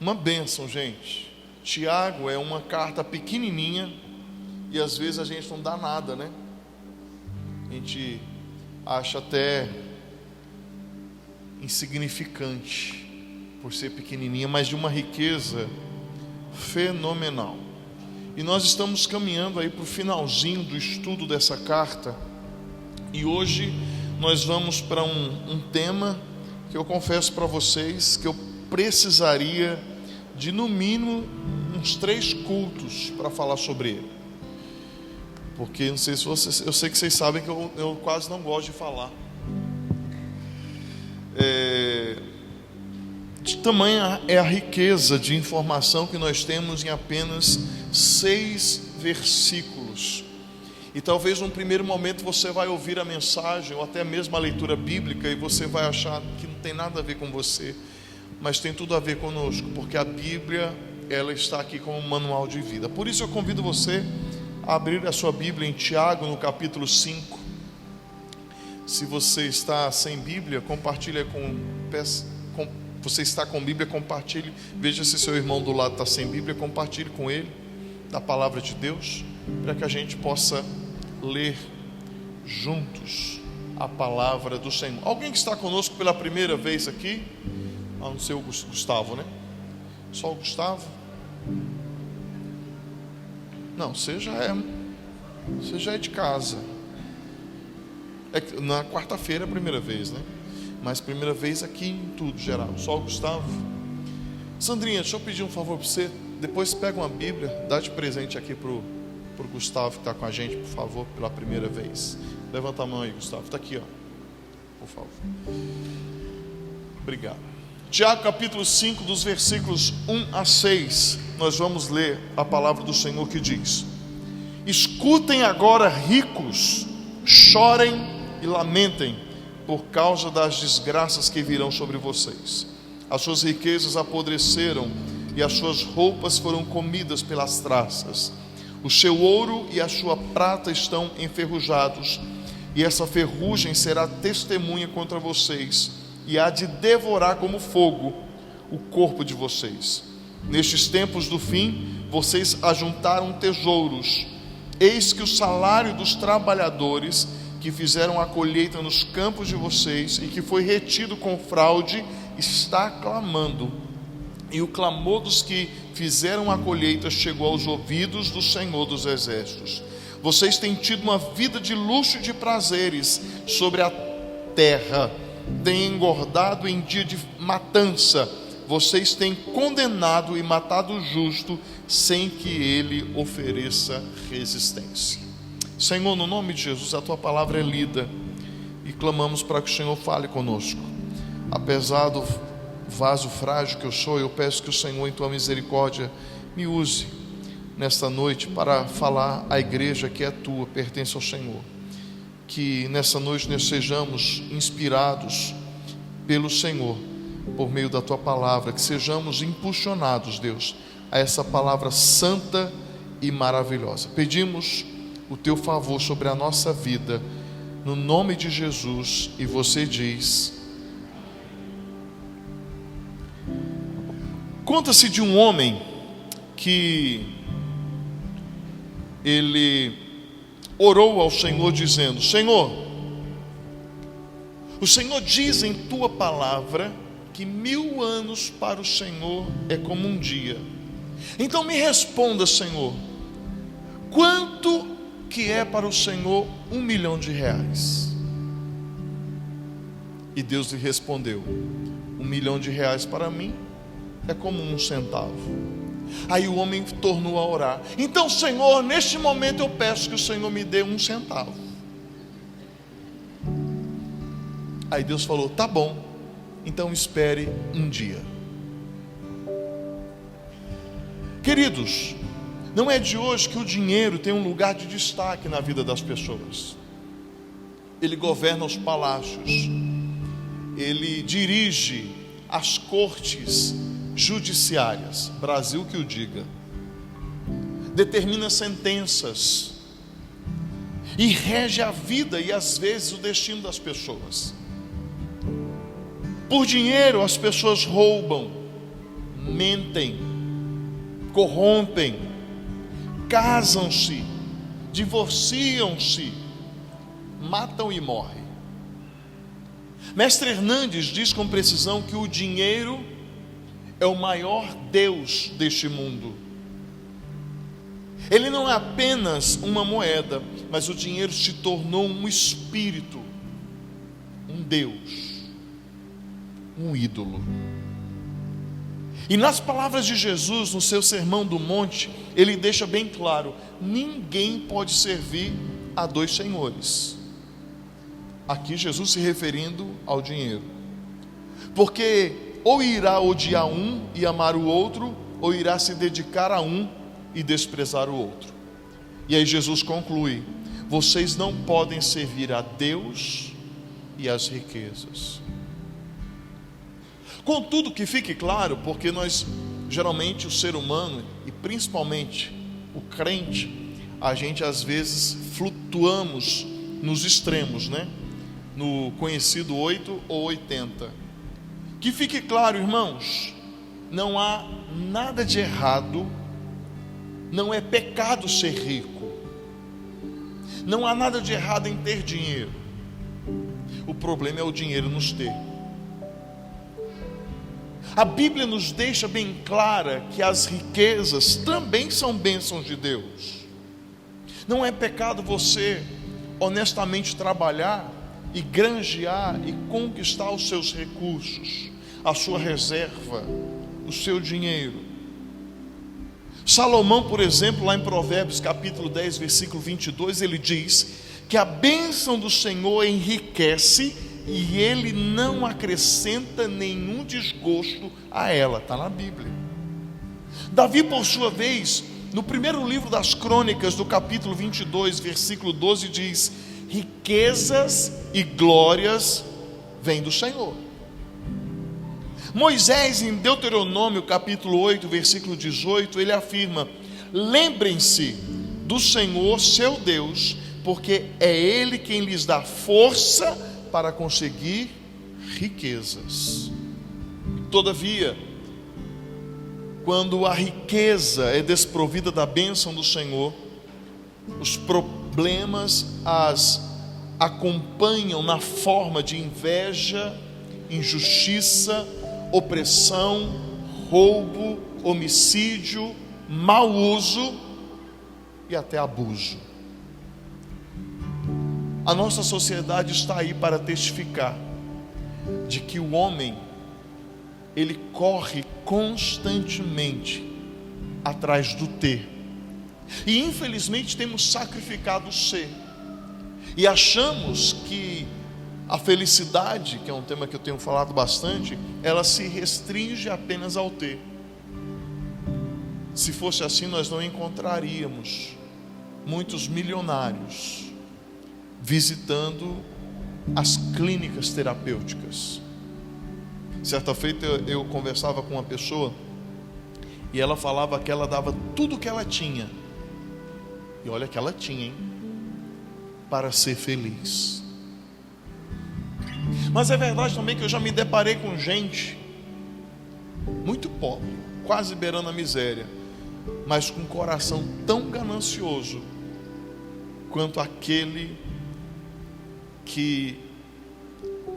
Uma bênção, gente. Tiago é uma carta pequenininha e às vezes a gente não dá nada, né? A gente acha até insignificante por ser pequenininha, mas de uma riqueza fenomenal. E nós estamos caminhando aí para o finalzinho do estudo dessa carta. E hoje nós vamos para um tema que eu confesso para vocês que eu precisaria de no mínimo uns 3 cultos para falar sobre ele. Porque não sei se vocês, eu sei que vocês sabem que eu quase não gosto de falar. De tamanha é a riqueza de informação que nós temos em apenas 6 versículos. E talvez num primeiro momento você vai ouvir a mensagem ou até mesmo a leitura bíblica e você vai achar que não tem nada a ver com você, mas tem tudo a ver conosco, porque a Bíblia, ela está aqui como um manual de vida. Por isso eu convido você a abrir a sua Bíblia em Tiago, no capítulo 5. Se você está sem Bíblia, compartilha você está com Bíblia, compartilhe. Veja se seu irmão do lado está sem Bíblia, compartilhe com ele da palavra de Deus, para que a gente possa ler juntos a palavra do Senhor. Alguém que está conosco pela primeira vez aqui? Não sei, o Gustavo, né? Só o Gustavo? Não, você já é de casa. Na quarta-feira é a primeira vez, né? Mas primeira vez aqui em tudo geral. Só o Gustavo. Sandrinha, deixa eu pedir um favor para você. Depois pega uma Bíblia, dá de presente aqui pro Gustavo que está com a gente, por favor, pela primeira vez. Levanta a mão aí, Gustavo. Está aqui, ó. Por favor. Obrigado. Tiago capítulo 5, dos versículos 1 a 6. Nós vamos ler a palavra do Senhor que diz: escutem agora, ricos, chorem e lamentem por causa das desgraças que virão sobre vocês. As suas riquezas apodreceram e as suas roupas foram comidas pelas traças. O seu ouro e a sua prata estão enferrujados, e essa ferrugem será testemunha contra vocês, e há de devorar como fogo o corpo de vocês. Nestes tempos do fim, vocês ajuntaram tesouros. Eis que o salário dos trabalhadores que fizeram a colheita nos campos de vocês e que foi retido com fraude está clamando, e o clamor dos que fizeram a colheita chegou aos ouvidos do Senhor dos Exércitos. Vocês têm tido uma vida de luxo e de prazeres sobre a terra, têm engordado em dia de matança. Vocês têm condenado e matado o justo sem que ele ofereça resistência. Senhor, no nome de Jesus, a tua palavra é lida e clamamos para que o Senhor fale conosco. Apesar do vaso frágil que eu sou, eu peço que o Senhor, em tua misericórdia, me use nesta noite para falar à igreja que é tua, pertence ao Senhor. Que nessa noite nós sejamos inspirados pelo Senhor por meio da tua palavra, que sejamos impulsionados, Deus, a essa palavra santa e maravilhosa. Pedimos o teu favor sobre a nossa vida, no nome de Jesus. E você diz: conta-se de um homem que ele orou ao Senhor dizendo: Senhor, o Senhor diz em tua palavra que 1000 anos para o Senhor é como um dia. Então me responda, Senhor, quanto que é para o Senhor R$1 milhão? E Deus lhe respondeu: R$1 milhão para mim é como 1 centavo. Aí o homem tornou a orar: então, Senhor, neste momento eu peço que o Senhor me dê 1 centavo. Aí Deus falou: tá bom, então espere um dia. Queridos, não é de hoje que o dinheiro tem um lugar de destaque na vida das pessoas. Ele governa os palácios, ele dirige as cortes judiciárias, Brasil que o diga, determina sentenças e rege a vida e às vezes o destino das pessoas. Por dinheiro as pessoas roubam, mentem, corrompem, casam-se, divorciam-se, matam e morrem. Mestre Hernandes diz com precisão que o dinheiro é o maior Deus deste mundo. Ele não é apenas uma moeda, mas o dinheiro se tornou um espírito, um Deus, um ídolo. E nas palavras de Jesus, no seu Sermão do Monte, ele deixa bem claro: ninguém pode servir a dois senhores. Aqui Jesus se referindo ao dinheiro, porque ou irá odiar um e amar o outro, ou irá se dedicar a um e desprezar o outro. E aí Jesus conclui: vocês não podem servir a Deus e às riquezas. Contudo, que fique claro, porque nós, geralmente o ser humano, e principalmente o crente, a gente às vezes flutuamos nos extremos, né? No conhecido 8 ou 80. Que fique claro, irmãos, não há nada de errado, não é pecado ser rico, não há nada de errado em ter dinheiro. O problema é o dinheiro nos ter. A Bíblia nos deixa bem clara que as riquezas também são bênçãos de Deus. Não é pecado você honestamente trabalhar e granjear e conquistar os seus recursos, a sua reserva, o seu dinheiro. Salomão, por exemplo, lá em Provérbios capítulo 10, versículo 22, ele diz que a bênção do Senhor enriquece e ele não acrescenta nenhum desgosto a ela. Está na Bíblia. Davi, por sua vez, no primeiro livro das Crônicas, do capítulo 22, versículo 12, diz: riquezas e glórias vêm do Senhor. Moisés, em Deuteronômio capítulo 8, versículo 18, ele afirma: lembrem-se do Senhor seu Deus, porque é Ele quem lhes dá força para conseguir riquezas. Todavia, quando a riqueza é desprovida da bênção do Senhor, os problemas as acompanham na forma de inveja, injustiça, opressão, roubo, homicídio, mau uso e até abuso. A nossa sociedade está aí para testificar de que o homem, ele corre constantemente atrás do ter, e infelizmente temos sacrificado o ser, e achamos que a felicidade, que é um tema que eu tenho falado bastante, ela se restringe apenas ao ter. Se fosse assim, nós não encontraríamos muitos milionários visitando as clínicas terapêuticas. Certa feita eu conversava com uma pessoa e ela falava que ela dava tudo que ela tinha, e olha que ela tinha, hein, para ser feliz. Mas é verdade também que eu já me deparei com gente muito pobre, quase beirando a miséria, mas com um coração tão ganancioso quanto aquele que,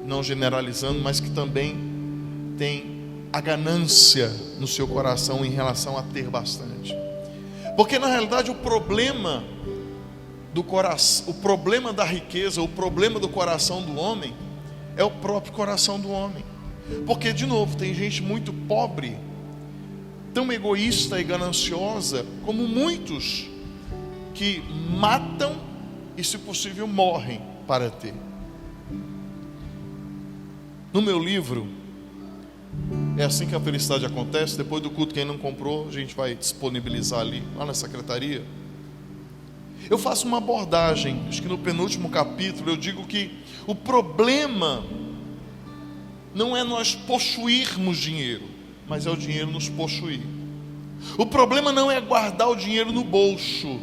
não generalizando, mas que também tem a ganância no seu coração em relação a ter bastante. Porque na realidade o problema do coração, o problema da riqueza, o problema do coração do homem é o próprio coração do homem. Porque, de novo, tem gente muito pobre, tão egoísta e gananciosa, como muitos que matam e, se possível, morrem para ter. No meu livro, É Assim que a Felicidade Acontece, depois do culto, quem não comprou, a gente vai disponibilizar ali, lá na secretaria. Eu faço uma abordagem, acho que no penúltimo capítulo, eu digo que o problema não é nós possuirmos dinheiro, mas é o dinheiro nos possuir. O problema não é guardar o dinheiro no bolso,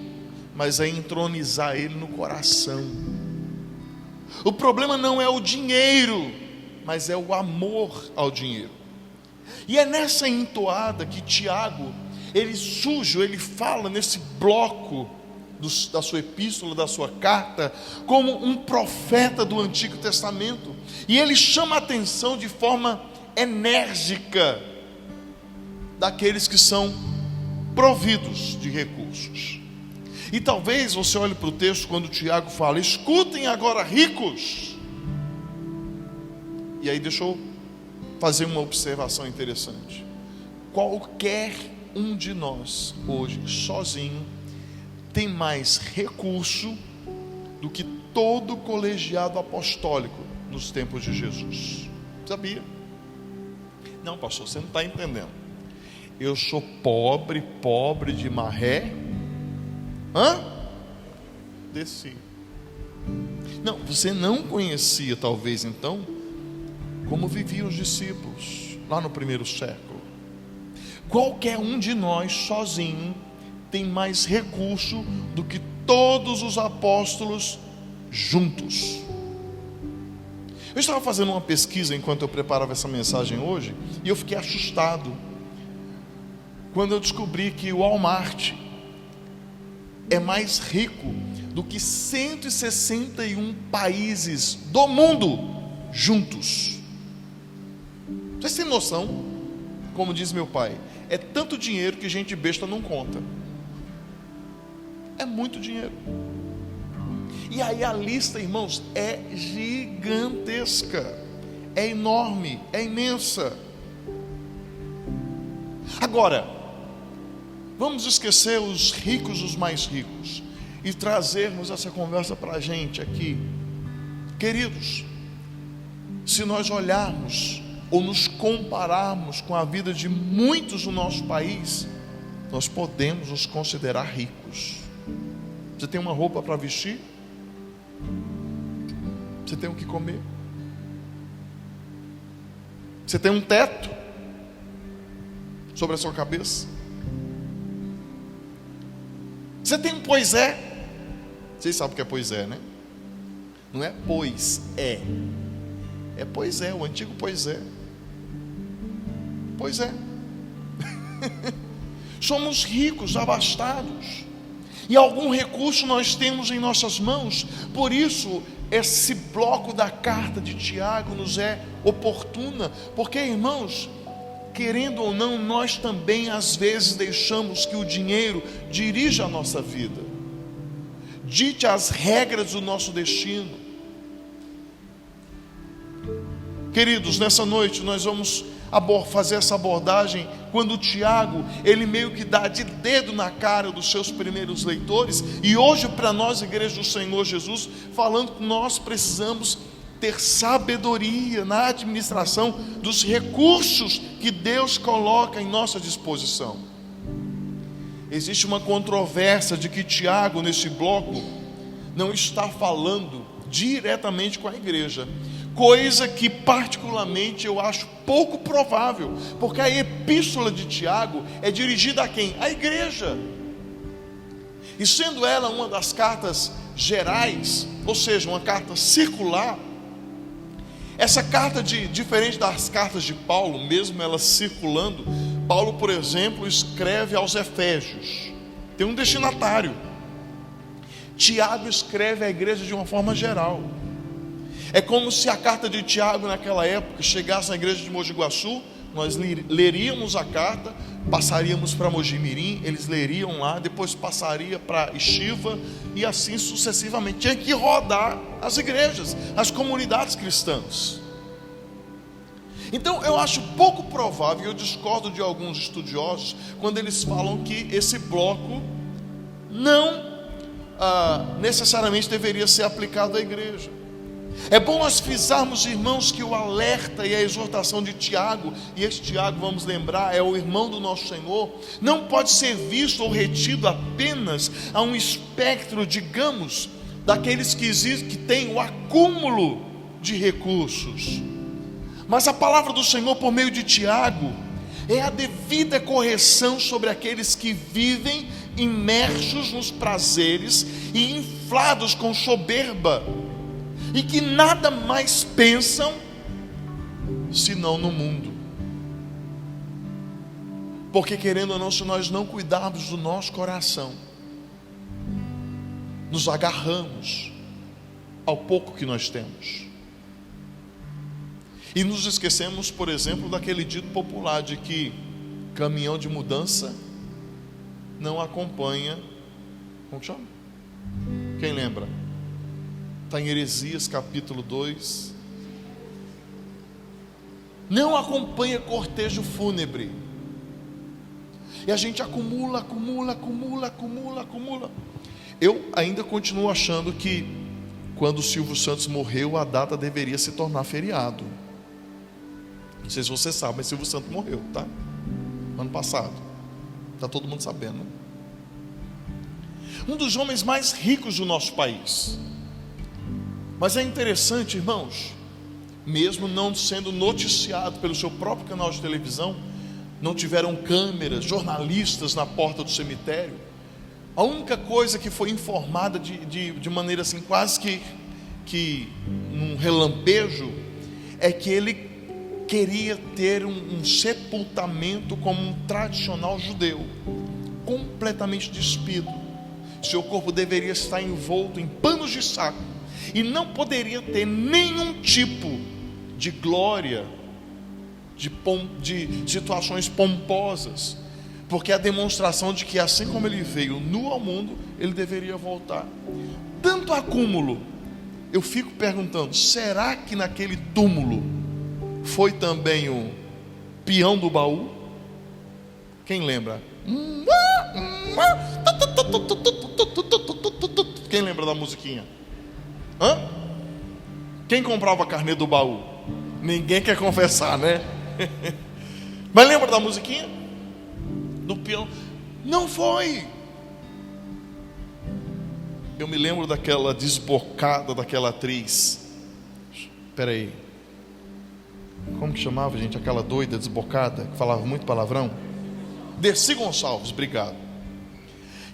mas é entronizar ele no coração. O problema não é o dinheiro, mas é o amor ao dinheiro. E é nessa entoada que Tiago, ele surge, ele fala nesse bloco da sua epístola, da sua carta, como um profeta do Antigo Testamento. E ele chama a atenção de forma enérgica daqueles que são providos de recursos. E talvez você olhe para o texto quando Tiago fala: escutem agora, ricos. E aí deixa eu fazer uma observação interessante. Qualquer um de nós hoje, sozinho, tem mais recurso do que todo colegiado apostólico nos tempos de Jesus. Sabia? Não, pastor, você não está entendendo. Eu sou pobre de maré. Desci. Não, você não conhecia talvez então como viviam os discípulos lá no primeiro século. Qualquer um de nós sozinho tem mais recurso do que todos os apóstolos juntos. Eu estava fazendo uma pesquisa enquanto eu preparava essa mensagem hoje, e eu fiquei assustado quando eu descobri que o Walmart é mais rico do que 161 países do mundo juntos. Vocês têm noção? Como diz meu pai, é tanto dinheiro que gente besta não conta. É muito dinheiro. E aí a lista, irmãos, é gigantesca, é enorme, é imensa. Agora, vamos esquecer os ricos, os mais ricos, e trazermos essa conversa para a gente aqui. Queridos, se nós olharmos ou nos compararmos com a vida de muitos do nosso país, nós podemos nos considerar ricos. Você tem uma roupa para vestir? Você tem o que comer? Você tem um teto sobre a sua cabeça? Você tem um pois é? Vocês sabem o que é pois é, né? Não é pois é. É pois é, o antigo pois é. Pois é. Somos ricos, abastados. E algum recurso nós temos em nossas mãos. Por isso, esse bloco da carta de Tiago nos é oportuna. Porque, irmãos, querendo ou não, nós também às vezes deixamos que o dinheiro dirija a nossa vida, dite as regras do nosso destino. Queridos, nessa noite nós vamos fazer essa abordagem quando o Tiago, ele meio que dá de dedo na cara dos seus primeiros leitores, e hoje para nós, igreja do Senhor Jesus, falando que nós precisamos ter sabedoria na administração dos recursos que Deus coloca em nossa disposição. Existe uma controvérsia de que Tiago, nesse bloco, não está falando diretamente com a igreja, coisa que particularmente eu acho pouco provável, porque a epístola de Tiago é dirigida a quem? A igreja. E sendo ela uma das cartas gerais, ou seja, uma carta circular, essa carta, diferente das cartas de Paulo, mesmo ela circulando, Paulo, por exemplo, escreve aos Efésios, tem um destinatário. Tiago escreve à igreja de uma forma geral. É como se a carta de Tiago naquela época chegasse na igreja de Mogi Guaçu, nós leríamos a carta, passaríamos para Mogi Mirim, eles leriam lá, depois passaria para Estiva e assim sucessivamente. Tinha que rodar as igrejas, as comunidades cristãs. Então eu acho pouco provável, eu discordo de alguns estudiosos, quando eles falam que esse bloco não necessariamente deveria ser aplicado à igreja. É bom nós frisarmos, irmãos, que o alerta e a exortação de Tiago, e esse Tiago, vamos lembrar, é o irmão do nosso Senhor, não pode ser visto ou retido apenas a um espectro, digamos, daqueles que têm o acúmulo de recursos. Mas a palavra do Senhor por meio de Tiago é a devida correção sobre aqueles que vivem imersos nos prazeres e inflados com soberba, e que nada mais pensam senão no mundo. Porque querendo ou não, se nós não cuidarmos do nosso coração, nos agarramos ao pouco que nós temos. E nos esquecemos, por exemplo, daquele dito popular de que caminhão de mudança não acompanha, como chama? Quem lembra? Está em Heresias capítulo 2. Não acompanha cortejo fúnebre. E a gente acumula. Eu ainda continuo achando que quando o Silvio Santos morreu, a data deveria se tornar feriado. Não sei se você sabe, mas Silvio Santos morreu, tá? Ano passado. Está todo mundo sabendo. Um dos homens mais ricos do nosso país. Mas é interessante, irmãos, mesmo não sendo noticiado pelo seu próprio canal de televisão, não tiveram câmeras, jornalistas na porta do cemitério, a única coisa que foi informada de maneira assim, quase que num relampejo, é que ele queria ter um sepultamento como um tradicional judeu, completamente despido. Seu corpo deveria estar envolto em panos de saco e não poderia ter nenhum tipo de glória, de situações pomposas, porque é a demonstração de que assim como ele veio nu ao mundo, ele deveria voltar. Tanto acúmulo, eu fico perguntando, será que naquele túmulo foi também o peão do baú? Quem lembra? Quem lembra da musiquinha? Quem comprava a carnê do baú? Ninguém quer confessar, né? Mas lembra da musiquinha? Do peão? Não foi. Eu me lembro daquela desbocada daquela atriz. Espera aí. Como que chamava, gente? Aquela doida desbocada que falava muito palavrão? Dercy Gonçalves, obrigado.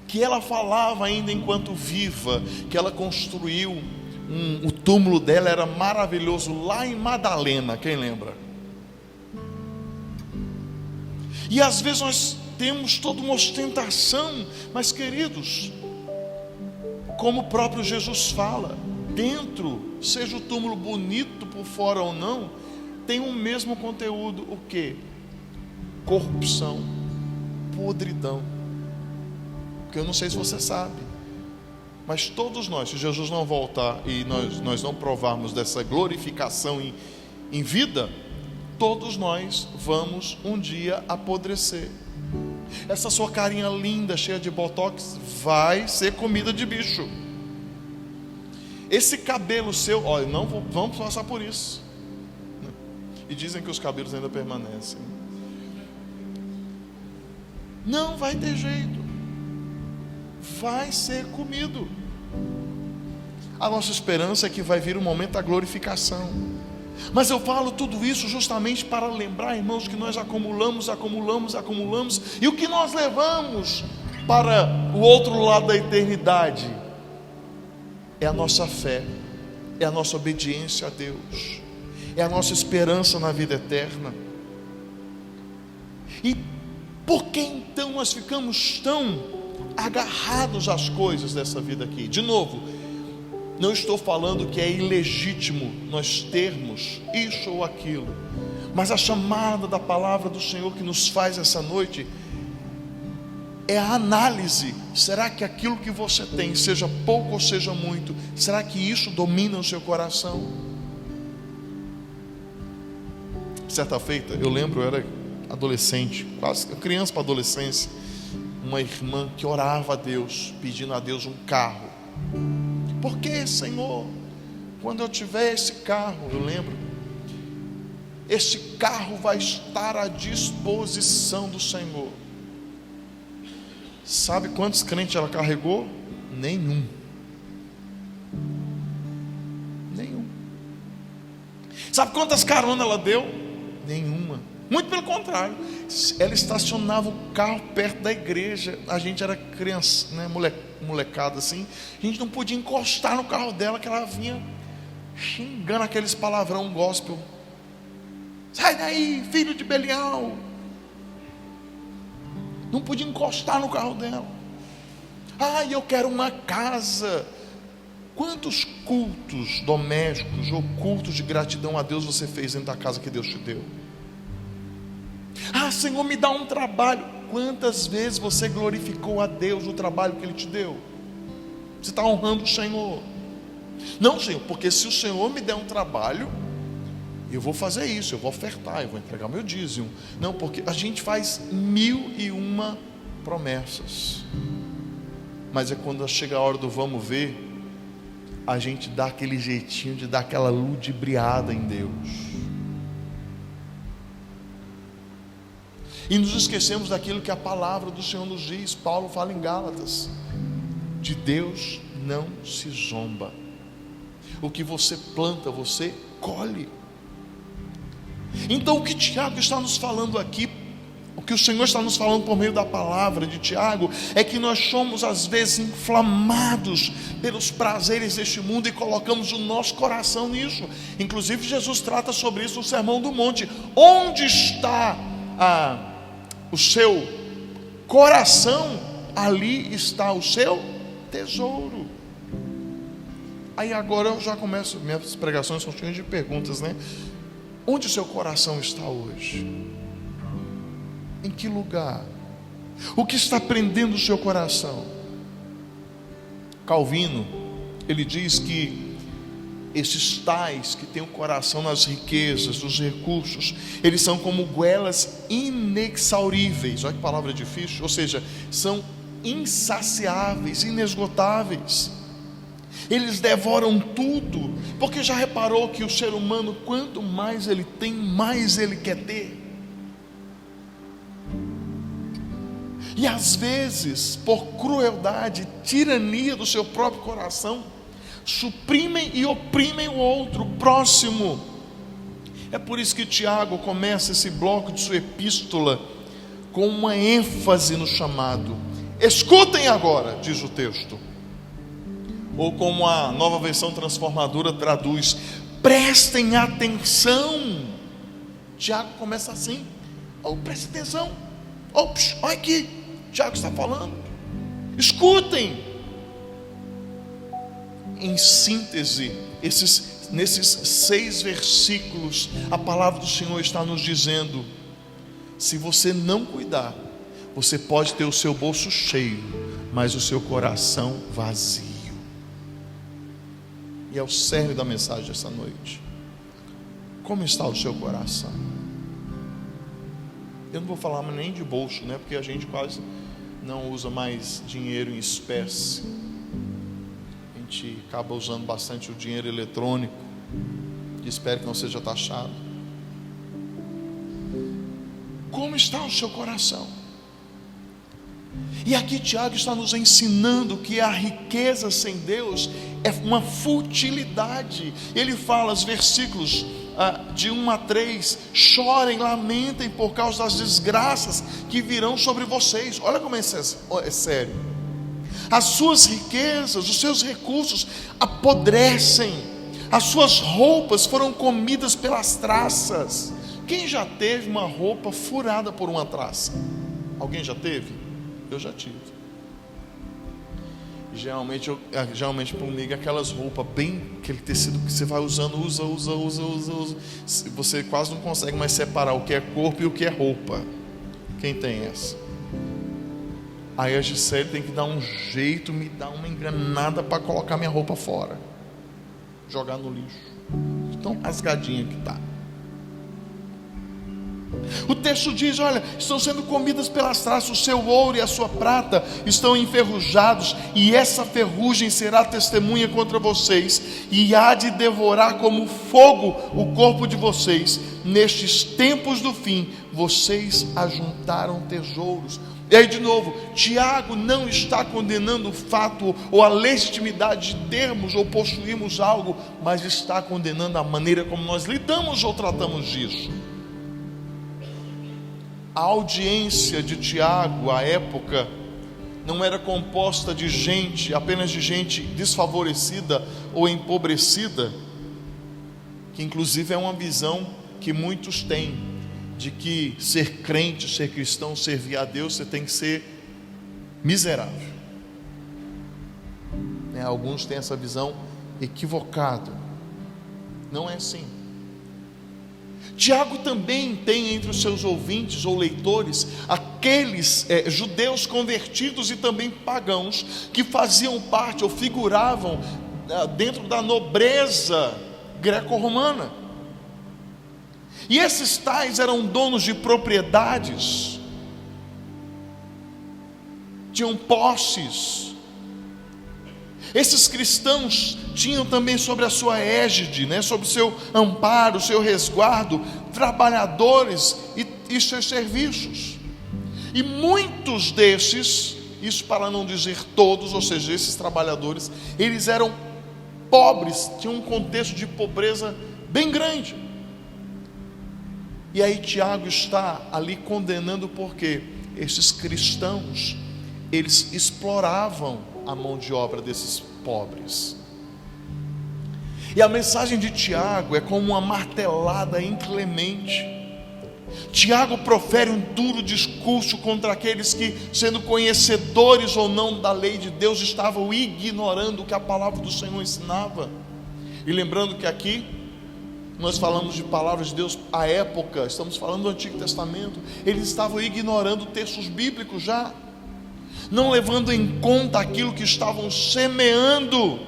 Que ela falava ainda enquanto viva, que ela construiu o túmulo dela era maravilhoso lá em Madalena, quem lembra? E às vezes nós temos toda uma ostentação, mas queridos, como o próprio Jesus fala, dentro, seja o túmulo bonito por fora ou não, tem o mesmo conteúdo, o que? Corrupção, podridão. Porque eu não sei se você sabe, mas todos nós, se Jesus não voltar e nós não provarmos dessa glorificação em vida, todos nós vamos um dia apodrecer. Essa sua carinha linda, cheia de botox, vai ser comida de bicho. Esse cabelo seu, olha, não vamos passar por isso. E dizem que os cabelos ainda permanecem. Não vai ter jeito. Vai ser comido. A nossa esperança é que vai vir o momento da glorificação. Mas eu falo tudo isso justamente para lembrar, irmãos, que nós acumulamos. E o que nós levamos para o outro lado da eternidade é a nossa fé, é a nossa obediência a Deus, é a nossa esperança na vida eterna. E por que então nós ficamos tão agarrados às coisas dessa vida aqui? De novo, não estou falando que é ilegítimo nós termos isso ou aquilo, mas a chamada da palavra do Senhor que nos faz essa noite é a análise. Será que aquilo que você tem, seja pouco ou seja muito, será que isso domina o seu coração? Certa feita, eu lembro, eu era adolescente, quase criança para adolescência, uma irmã que orava a Deus, pedindo a Deus um carro. Por que, Senhor? Quando eu tiver esse carro, eu lembro, esse carro vai estar à disposição do Senhor. Sabe quantos crentes ela carregou? Nenhum. Sabe quantas caronas ela deu? Nenhuma. Muito pelo contrário, ela estacionava o carro perto da igreja. A gente era criança, né, molecada assim. A gente não podia encostar no carro dela, que ela vinha xingando aqueles palavrão gospel. Sai daí, filho de Belial. não podia encostar no carro dela. Ah, eu quero uma casa. Quantos cultos domésticos ou cultos de gratidão a Deus você fez dentro da casa que Deus te deu? Ah, Senhor, me dá um trabalho. Quantas vezes você glorificou a Deus no trabalho que Ele te deu? Você está honrando o Senhor. Não, Senhor, porque se o Senhor me der um trabalho, eu vou fazer isso, eu vou ofertar, eu vou entregar meu dízimo. Não, porque a gente faz 1001 promessas, mas é quando chega a hora do vamos ver, a gente dá aquele jeitinho de dar aquela ludibriada em Deus, e nos esquecemos daquilo que a palavra do Senhor nos diz. Paulo fala em Gálatas: de Deus não se zomba. O que você planta, você colhe. Então o que Tiago está nos falando aqui, o que o Senhor está nos falando por meio da palavra de Tiago, é que nós somos às vezes inflamados pelos prazeres deste mundo e colocamos o nosso coração nisso. Inclusive Jesus trata sobre isso no Sermão do Monte. Onde está o seu coração, ali está o seu tesouro. Aí agora eu já começo, minhas pregações são cheias de perguntas, né? Onde o seu coração está hoje? Em que lugar? O que está prendendo o seu coração? Calvino, ele diz que esses tais que têm o coração nas riquezas, nos recursos, eles são como goelas inexauríveis. Olha que palavra difícil. Ou seja, são insaciáveis, inesgotáveis. Eles devoram tudo, porque já reparou que o ser humano, quanto mais ele tem, mais ele quer ter. E às vezes, por crueldade, tirania do seu próprio coração, suprimem e oprimem o outro, o próximo. É por isso que Tiago começa esse bloco de sua epístola com uma ênfase no chamado. Escutem agora, diz o texto. Ou como a Nova Versão Transformadora traduz: prestem atenção. Tiago começa assim: preste atenção. Olha aqui, Tiago está falando. Escutem. Em síntese, nesses 6 versículos, a palavra do Senhor está nos dizendo: se você não cuidar, você pode ter o seu bolso cheio, mas o seu coração vazio. E é o cerne da mensagem dessa noite. Como está o seu coração? Eu não vou falar nem de bolso, né? Porque a gente quase não usa mais dinheiro em espécie. A gente acaba usando bastante o dinheiro eletrônico, que espero que não seja taxado. Como está o seu coração? E aqui Tiago está nos ensinando que a riqueza sem Deus é uma futilidade. Ele fala, os versículos de 1 a 3: chorem, lamentem por causa das desgraças que virão sobre vocês. Olha como é sério. As suas riquezas, os seus recursos apodrecem, as suas roupas foram comidas pelas traças. Quem já teve uma roupa furada por uma traça? Alguém já teve? Eu já tive. Geralmente comigo aquelas roupas bem, aquele tecido que você vai usando, usa. Você quase não consegue mais separar o que é corpo e o que é roupa. Quem tem essa? Aí a Gisele tem que dar um jeito, me dar uma engranada para colocar minha roupa fora, jogar no lixo. Tão rasgadinha que está. O texto diz: olha, estão sendo comidas pelas traças, o seu ouro e a sua prata estão enferrujados, e essa ferrugem será testemunha contra vocês, e há de devorar como fogo o corpo de vocês. Nestes tempos do fim, vocês ajuntaram tesouros. E aí de novo, Tiago não está condenando o fato ou a legitimidade de termos ou possuirmos algo, mas está condenando a maneira como nós lidamos ou tratamos disso. A audiência de Tiago, à época, não era composta de gente, apenas de gente desfavorecida ou empobrecida, que inclusive é uma visão que muitos têm, de que ser crente, ser cristão, servir a Deus, você tem que ser miserável. Alguns têm essa visão equivocada. Não é assim. Tiago também tem entre os seus ouvintes ou leitores aqueles judeus convertidos e também pagãos que faziam parte ou figuravam dentro da nobreza greco-romana. E esses tais eram donos de propriedades, tinham posses. Esses cristãos tinham também sobre a sua égide, sobre o seu amparo, o seu resguardo, trabalhadores e seus serviços. E muitos desses, isso para não dizer todos, ou seja, esses trabalhadores, eles eram pobres, tinham um contexto de pobreza bem grande. E aí Tiago está ali condenando porque esses cristãos, eles exploravam a mão de obra desses pobres. E a mensagem de Tiago é como uma martelada inclemente. Tiago profere um duro discurso contra aqueles que, sendo conhecedores ou não da lei de Deus, estavam ignorando o que a palavra do Senhor ensinava. E lembrando que aqui nós falamos de palavras de Deus à época, estamos falando do Antigo Testamento, eles estavam ignorando textos bíblicos já, não levando em conta aquilo que estavam semeando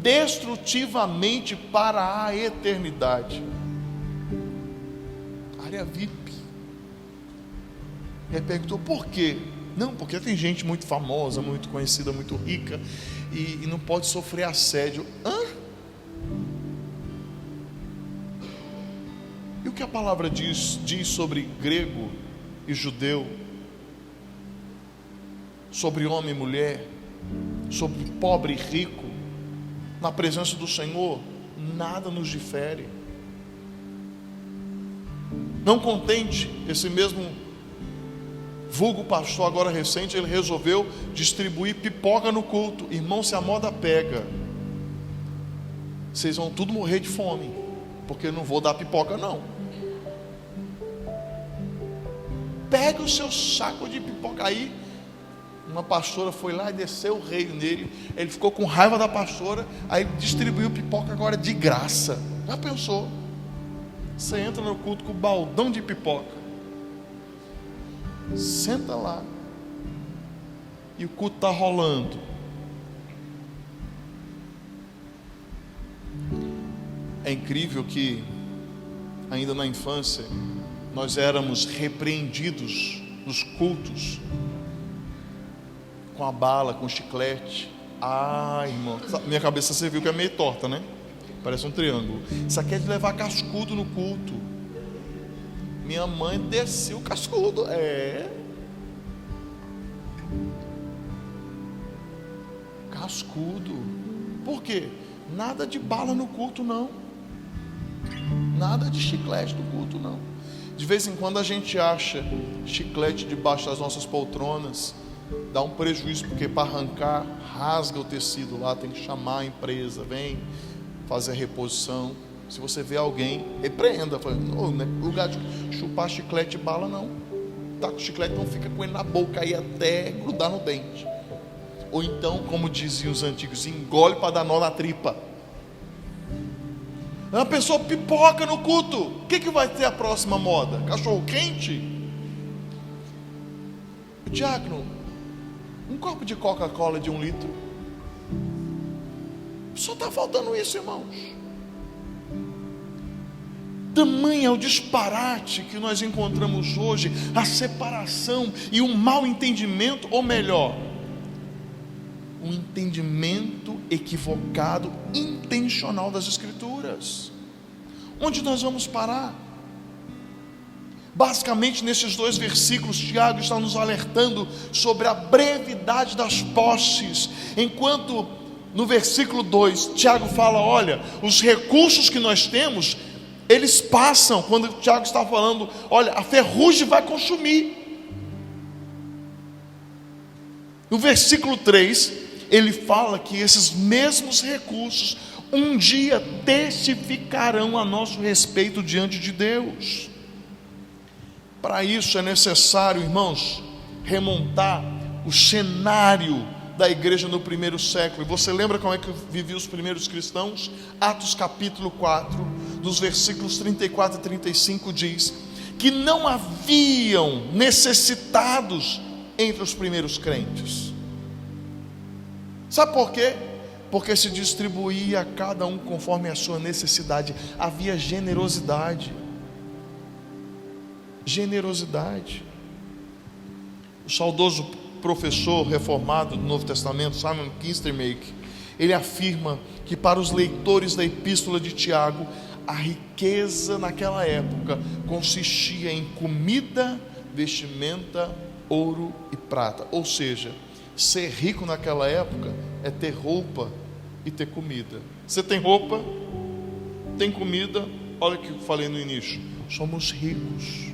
destrutivamente para a eternidade. Área VIP. Ele perguntou por quê? Não, porque tem gente muito famosa, muito conhecida, muito rica e não pode sofrer assédio. E o que a palavra diz sobre grego e judeu, sobre homem e mulher, sobre pobre e rico, na presença do Senhor, nada nos difere. Não contente, esse mesmo vulgo pastor agora recente, ele resolveu distribuir pipoca no culto. Irmão, se a moda pega, vocês vão tudo morrer de fome, porque eu não vou dar pipoca não. Pega o seu saco de pipoca aí. Uma pastora foi lá e desceu o reino nele. Ele ficou com raiva da pastora. Aí distribuiu pipoca agora de graça. Já pensou? Você entra no culto com o baldão de pipoca, senta lá e o culto está rolando. É incrível que ainda na infância nós éramos repreendidos nos cultos com a bala, com o chiclete. Irmão, minha cabeça você viu que é meio torta, né? Parece um triângulo. Isso aqui é de levar cascudo no culto. Minha mãe desceu o cascudo. Cascudo. Por quê? Nada de bala no culto, não. Nada de chiclete no culto, não. De vez em quando a gente acha chiclete debaixo das nossas poltronas. Dá um prejuízo, porque para arrancar, rasga o tecido lá, tem que chamar a empresa, vem fazer a reposição. Se você vê alguém, repreenda, fala, não é lugar de chupar chiclete e bala, não. Tá com chiclete, não fica com ele na boca aí até grudar no dente. Ou então, como diziam os antigos, engole para dar nó na tripa. Uma pessoa pipoca no culto. O que vai ter a próxima moda? Cachorro quente? Diácono, um copo de Coca-Cola de 1 litro. Só está faltando isso, irmãos. Tamanho é o disparate que nós encontramos hoje, a separação e o mau entendimento, ou melhor, um entendimento equivocado, intencional das Escrituras. Onde nós vamos parar? Basicamente, nesses 2 versículos, Tiago está nos alertando sobre a brevidade das posses, enquanto no versículo 2, Tiago fala, olha, os recursos que nós temos, eles passam. Quando Tiago está falando, olha, a ferrugem vai consumir. No versículo 3, ele fala que esses mesmos recursos um dia testificarão a nosso respeito diante de Deus. Para isso é necessário, irmãos, remontar o cenário da igreja no primeiro século. E você lembra como é que viviam os primeiros cristãos? Atos capítulo 4, dos versículos 34 e 35 diz que não haviam necessitados entre os primeiros crentes. Sabe por quê? Porque se distribuía a cada um conforme a sua necessidade. Havia generosidade. Generosidade. O saudoso professor reformado do Novo Testamento, Simon Kistemaker, ele afirma que para os leitores da epístola de Tiago, a riqueza naquela época consistia em comida, vestimenta, ouro e prata. Ou seja, ser rico naquela época é ter roupa e ter comida. Você tem roupa, tem comida, olha o que eu falei no início, somos ricos.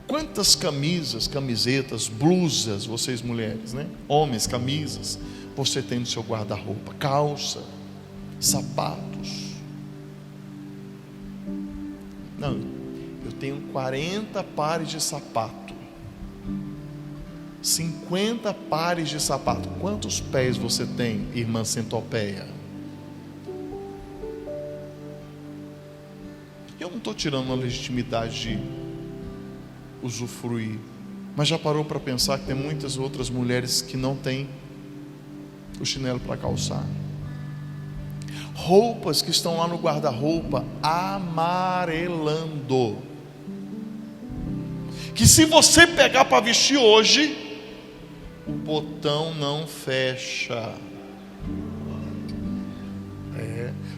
Quantas camisas, camisetas, blusas, vocês mulheres, né? Homens, camisas, você tem no seu guarda-roupa? Calça, sapatos. Não, eu tenho 40 pares de sapato, 50 pares de sapato. Quantos pés você tem, irmã Centopeia? Eu não estou tirando uma legitimidade de usufruir, mas já parou para pensar que tem muitas outras mulheres que não têm o chinelo para calçar? Roupas que estão lá no guarda-roupa amarelando, que se você pegar para vestir hoje, o botão não fecha.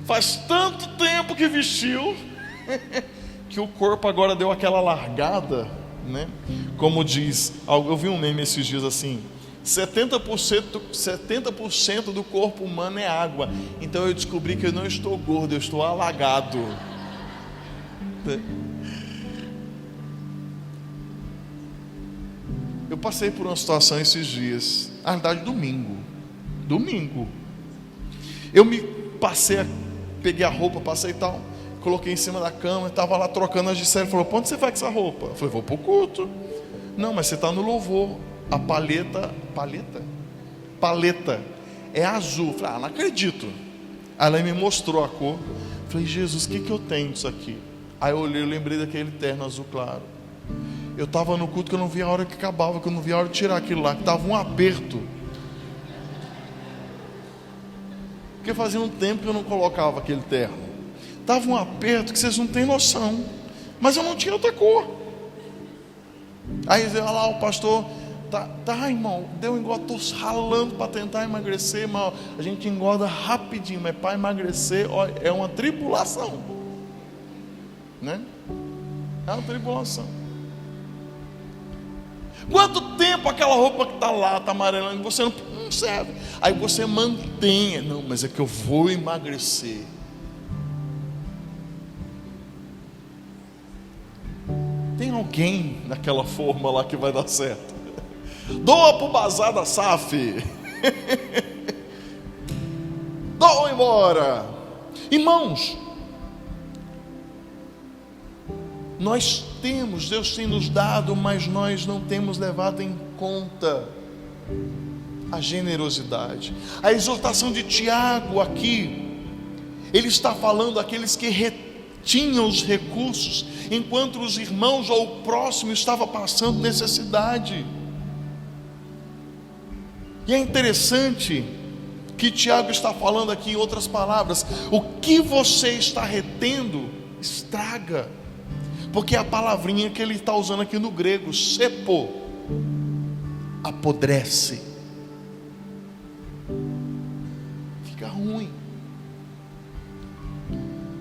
Faz tanto tempo que vestiu que o corpo agora deu aquela largada, né? Como diz, eu vi um meme esses dias assim: 70% do corpo humano é água. Então eu descobri que eu não estou gordo, eu estou alagado. Eu passei por uma situação esses dias, na verdade domingo, eu me peguei a roupa, passei e tal, coloquei em cima da cama, estava lá trocando. A Gisele falou: "Para onde você vai com essa roupa?" Eu falei: "Vou para o culto." "Não, mas você está no louvor, a paleta é azul." Eu falei: "Ah, não acredito." Aí ela me mostrou a cor. Eu falei: "Jesus, o que eu tenho disso aqui?" Aí eu olhei, eu lembrei daquele terno azul claro. Eu estava no culto que eu não via a hora que acabava, que eu não via a hora de tirar aquilo lá, que estava um aperto, porque fazia um tempo que eu não colocava aquele terno. Estava um aperto que vocês não têm noção, mas eu não tinha outra cor. Aí olha lá, o pastor tá irmão, deu engorda, estou ralando para tentar emagrecer, mas a gente engorda rapidinho, mas para emagrecer, ó, é uma tribulação, né? É uma tribulação. Quanto tempo aquela roupa que está lá, está amarelando, você não serve. Aí você mantenha: "Não, mas é que eu vou emagrecer." Tem alguém naquela forma lá que vai dar certo? Doa para o bazar da SAF. Doa embora. Irmãos, nós temos, Deus tem nos dado, mas nós não temos levado em conta a generosidade. A exortação de Tiago aqui, ele está falando àqueles que retinham os recursos, enquanto os irmãos ou o próximo estava passando necessidade. E é interessante que Tiago está falando aqui, em outras palavras, o que você está retendo estraga, porque a palavrinha que ele está usando aqui no grego, sepo, apodrece, fica ruim.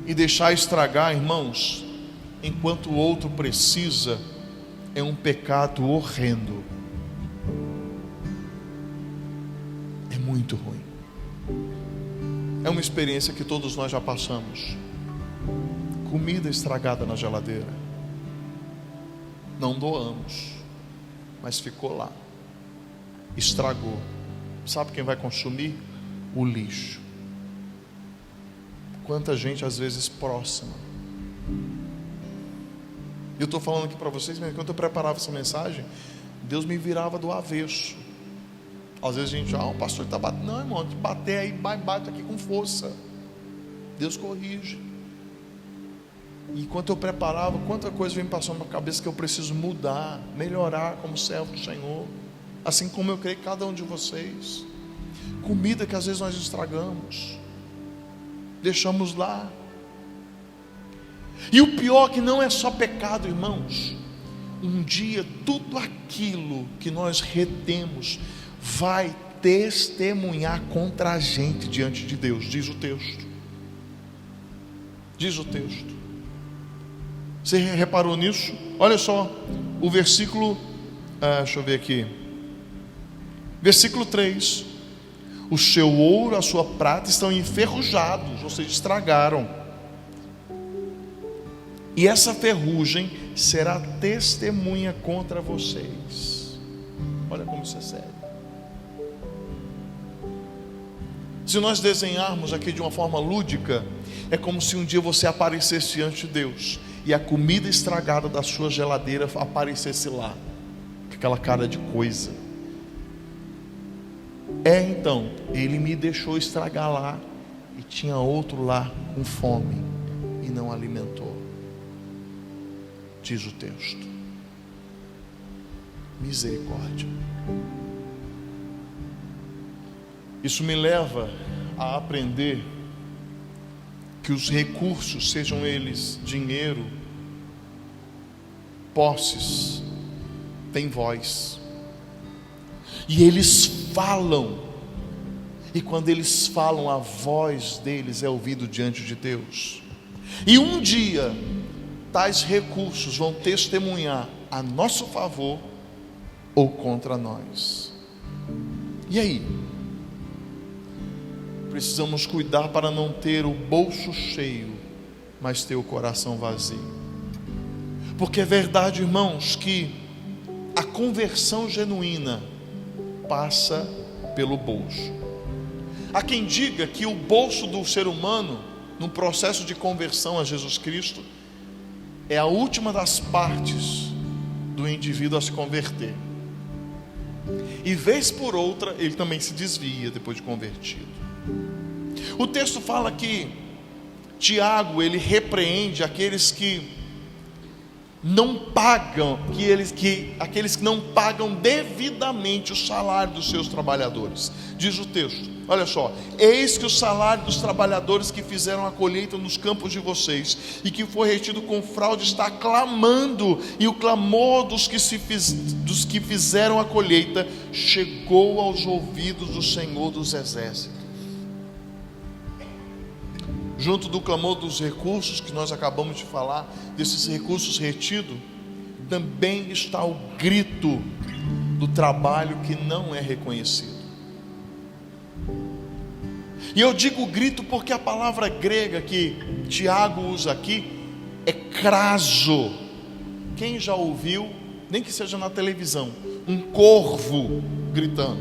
E deixar estragar, irmãos, enquanto o outro precisa, é um pecado horrendo, é muito ruim. É uma experiência que todos nós já passamos. Comida estragada na geladeira, não doamos, mas ficou lá, estragou. Sabe quem vai consumir? O lixo. Quanta gente às vezes próxima Eu estou falando aqui para vocês, mas enquanto eu preparava essa mensagem, Deus me virava do avesso. Às vezes a gente, o pastor está batendo. Não, irmão, de bater aí, bate aqui com força. Deus corrige. E enquanto eu preparava, quanta coisa vem passando na minha cabeça que eu preciso mudar, melhorar como servo do Senhor. Assim como eu creio que cada um de vocês. Comida que às vezes nós estragamos, deixamos lá. E o pior que não é só pecado, irmãos. Um dia tudo aquilo que nós retemos vai testemunhar contra a gente diante de Deus, diz o texto. Diz o texto. Você reparou nisso? Olha só, o versículo, deixa eu ver aqui. Versículo 3. O seu ouro, a sua prata estão enferrujados, ou seja, estragaram. E essa ferrugem será testemunha contra vocês. Olha como isso é sério. Se nós desenharmos aqui de uma forma lúdica, é como se um dia você aparecesse diante de Deus e a comida estragada da sua geladeira aparecesse lá, com aquela cara de coisa. Então, ele me deixou estragar lá e tinha outro lá com fome e não alimentou, diz o texto. Misericórdia. Isso me leva a aprender que os recursos, sejam eles dinheiro, posses, têm voz. E eles falam. E quando eles falam, a voz deles é ouvida diante de Deus. E um dia, tais recursos vão testemunhar a nosso favor ou contra nós. E aí? Precisamos cuidar para não ter o bolso cheio, mas ter o coração vazio. Porque é verdade, irmãos, que a conversão genuína passa pelo bolso. Há quem diga que o bolso do ser humano, no processo de conversão a Jesus Cristo, é a última das partes do indivíduo a se converter. E vez por outra, ele também se desvia depois de convertido. O texto fala que Tiago, ele repreende aqueles que não pagam, aqueles que não pagam devidamente o salário dos seus trabalhadores. Diz o texto, olha só: eis que o salário dos trabalhadores que fizeram a colheita nos campos de vocês e que foi retido com fraude está clamando, e o clamor dos que fizeram a colheita chegou aos ouvidos do Senhor dos Exércitos. Junto do clamor dos recursos que nós acabamos de falar, desses recursos retidos, também está o grito do trabalho que não é reconhecido. E eu digo grito porque a palavra grega que Tiago usa aqui é craso. Quem já ouviu, nem que seja na televisão, um corvo gritando?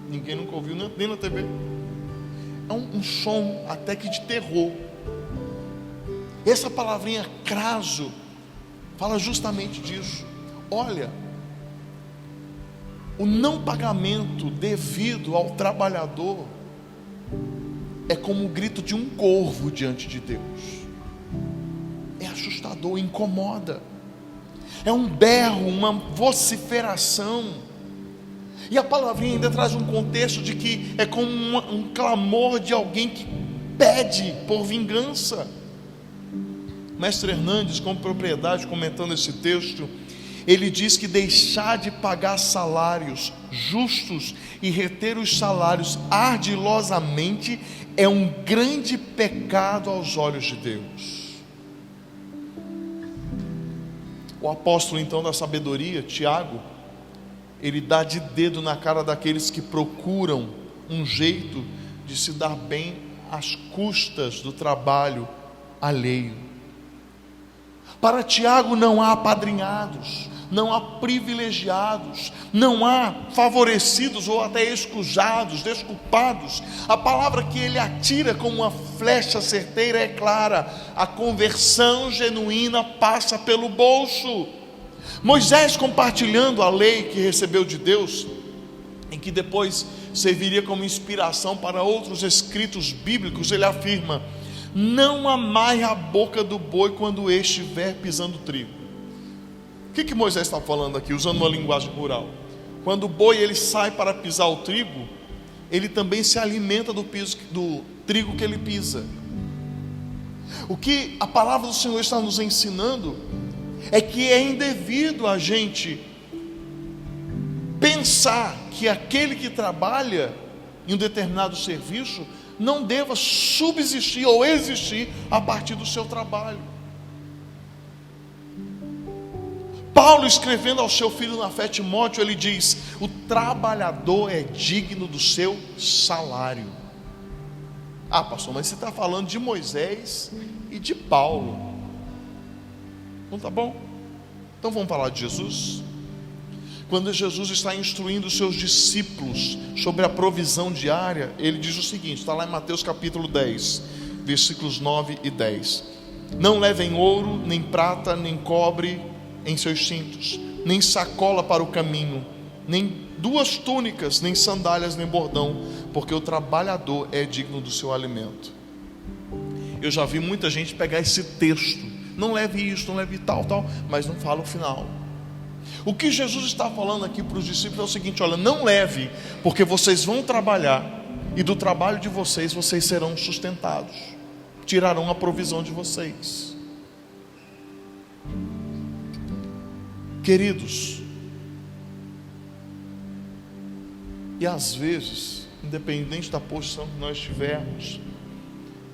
Ninguém nunca ouviu, nem na TV. É um som até que de terror. Essa palavrinha craso fala justamente disso. Olha, o não pagamento devido ao trabalhador é como o grito de um corvo diante de Deus. É assustador, incomoda. É um berro, uma vociferação. E a palavrinha ainda traz um contexto de que é como um clamor de alguém que pede por vingança. Mestre Hernandes, com propriedade, comentando esse texto, ele diz que deixar de pagar salários justos e reter os salários ardilosamente é um grande pecado aos olhos de Deus. O apóstolo então da sabedoria, Tiago, ele dá de dedo na cara daqueles que procuram um jeito de se dar bem às custas do trabalho alheio. Para Tiago não há apadrinhados, não há privilegiados, não há favorecidos ou até excusados, desculpados. A palavra que ele atira como uma flecha certeira é clara: a conversão genuína passa pelo bolso. Moisés, compartilhando a lei que recebeu de Deus, em que depois serviria como inspiração para outros escritos bíblicos, ele afirma: não amarre a boca do boi quando este estiver pisando trigo. O que Moisés está falando aqui, usando uma linguagem rural? Quando o boi ele sai para pisar o trigo, ele também se alimenta do trigo que ele pisa. O que a palavra do Senhor está nos ensinando é que é indevido a gente pensar que aquele que trabalha em um determinado serviço não deva subsistir ou existir a partir do seu trabalho. Paulo, escrevendo ao seu filho na fé Timóteo, ele diz: o trabalhador é digno do seu salário. Ah, pastor, mas você está falando de Moisés e de Paulo. Não tá bom? Então vamos falar de Jesus. Quando Jesus está instruindo os seus discípulos sobre a provisão diária, ele diz o seguinte, está lá em Mateus capítulo 10, versículos 9 e 10: não levem ouro, nem prata, nem cobre em seus cintos, nem sacola para o caminho, nem duas túnicas, nem sandálias, nem bordão, porque o trabalhador é digno do seu alimento. Eu já vi muita gente pegar esse texto: não leve isso, não leve tal, mas não fala o final. O que Jesus está falando aqui para os discípulos é o seguinte: olha, não leve, porque vocês vão trabalhar, e do trabalho de vocês serão sustentados, tirarão a provisão de vocês. Queridos, e às vezes, independente da posição que nós tivermos,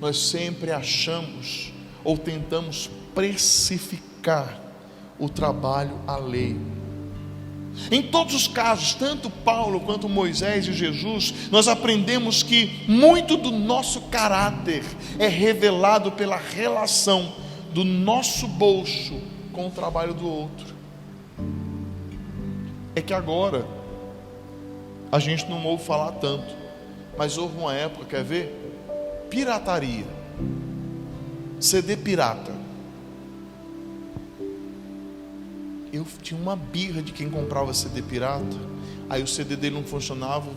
nós sempre achamos ou tentamos precificar o trabalho alheio. Em todos os casos, tanto Paulo quanto Moisés e Jesus, nós aprendemos que muito do nosso caráter é revelado pela relação do nosso bolso com o trabalho do outro. É que agora a gente não ouve falar tanto, mas houve uma época, quer ver? Pirataria, CD pirata. Eu tinha uma birra de quem comprava CD pirata. Aí o CD dele não funcionava.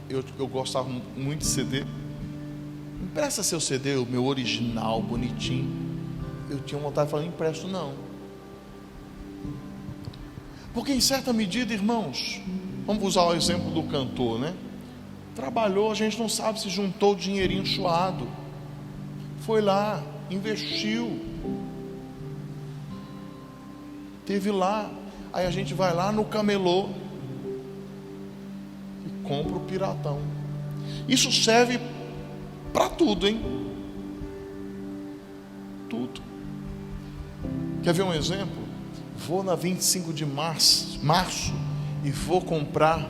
Eu gostava muito de CD. Empresta seu CD, o meu original, bonitinho. Eu tinha vontade de falar: não empresto não. Porque em certa medida, irmãos, vamos usar o exemplo do cantor, né? Trabalhou, a gente não sabe se juntou o dinheirinho suado, foi lá, investiu, teve lá. Aí a gente vai lá no camelô e compra o piratão. Isso serve para tudo, hein? Tudo. Quer ver um exemplo? Vou na 25 de março e vou comprar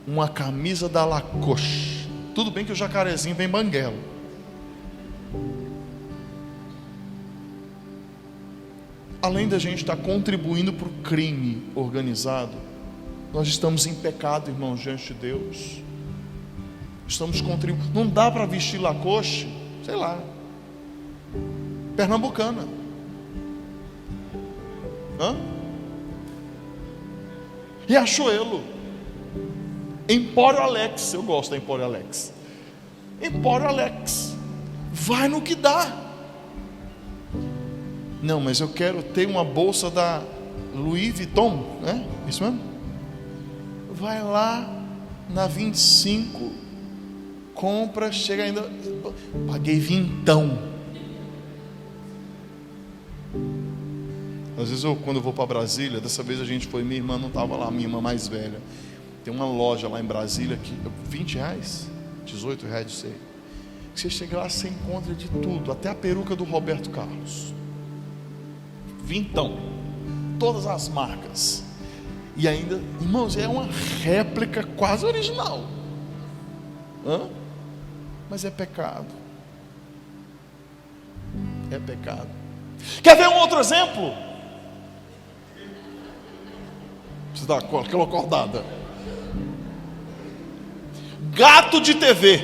uma camisa da Lacoste. Tudo bem que o jacarezinho vem banguela. Além da gente estar contribuindo para o crime organizado, nós estamos em pecado, irmãos, diante de Deus. Estamos contribuindo. Não dá para vestir Lacoste, sei lá, pernambucana. Riachuelo, Empório Alex. Eu gosto da Empório Alex. Empório Alex, vai no que dá. Não, mas eu quero ter uma bolsa da Louis Vuitton, né? Isso mesmo? Vai lá na 25, compra, chega ainda, paguei vintão. Às vezes quando eu vou para Brasília, dessa vez a gente foi, minha irmã não estava lá, minha irmã mais velha. Tem uma loja lá em Brasília que R$20, R$18, não sei. Você chega lá, você encontra de tudo, até a peruca do Roberto Carlos. Vintão, todas as marcas. E ainda, irmãos, é uma réplica quase original. Mas é pecado. É pecado. Quer ver um outro exemplo? Você dá aquela acordada. Gato de TV.